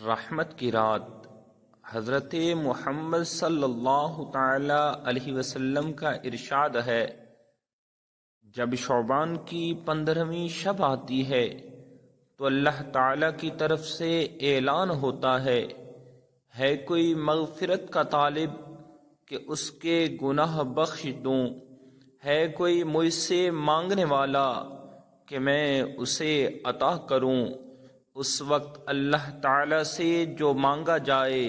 رحمت کی رات حضرت محمد صلی اللہ تعالی علیہ وسلم کا ارشاد ہے، جب شعبان کی 15ویں شب آتی ہے تو اللہ تعالی کی طرف سے اعلان ہوتا ہے کوئی مغفرت کا طالب کہ اس کے گناہ بخش دوں، ہے کوئی مجھ سے مانگنے والا کہ میں اسے عطا کروں۔ اس وقت اللہ تعالی سے جو مانگا جائے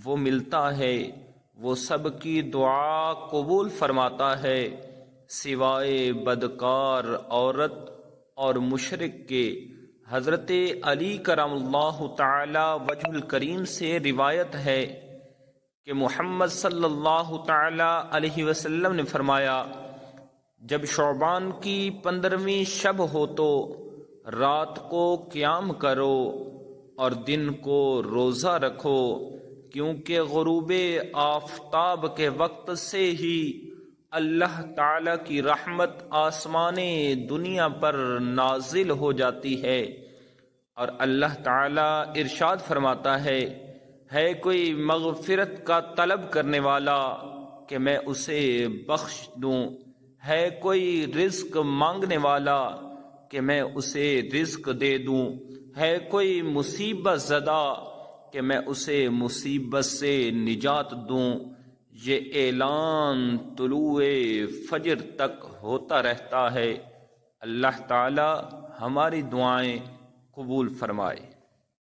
وہ ملتا ہے، وہ سب کی دعا قبول فرماتا ہے سوائے بدکار عورت اور مشرک کے۔ حضرت علی کرم اللہ تعالی وجہ الکریم سے روایت ہے کہ محمد صلی اللہ تعالی علیہ وسلم نے فرمایا، جب شعبان کی 15ویں شب ہو تو رات کو قیام کرو اور دن کو روزہ رکھو، کیونکہ غروب آفتاب کے وقت سے ہی اللہ تعالی کی رحمت آسمان دنیا پر نازل ہو جاتی ہے، اور اللہ تعالی ارشاد فرماتا ہے کوئی مغفرت کا طلب کرنے والا کہ میں اسے بخش دوں، ہے کوئی رزق مانگنے والا کہ میں اسے رزق دے دوں، ہے کوئی مصیبت زدہ کہ میں اسے مصیبت سے نجات دوں۔ یہ اعلان طلوع فجر تک ہوتا رہتا ہے۔ اللہ تعالی ہماری دعائیں قبول فرمائے۔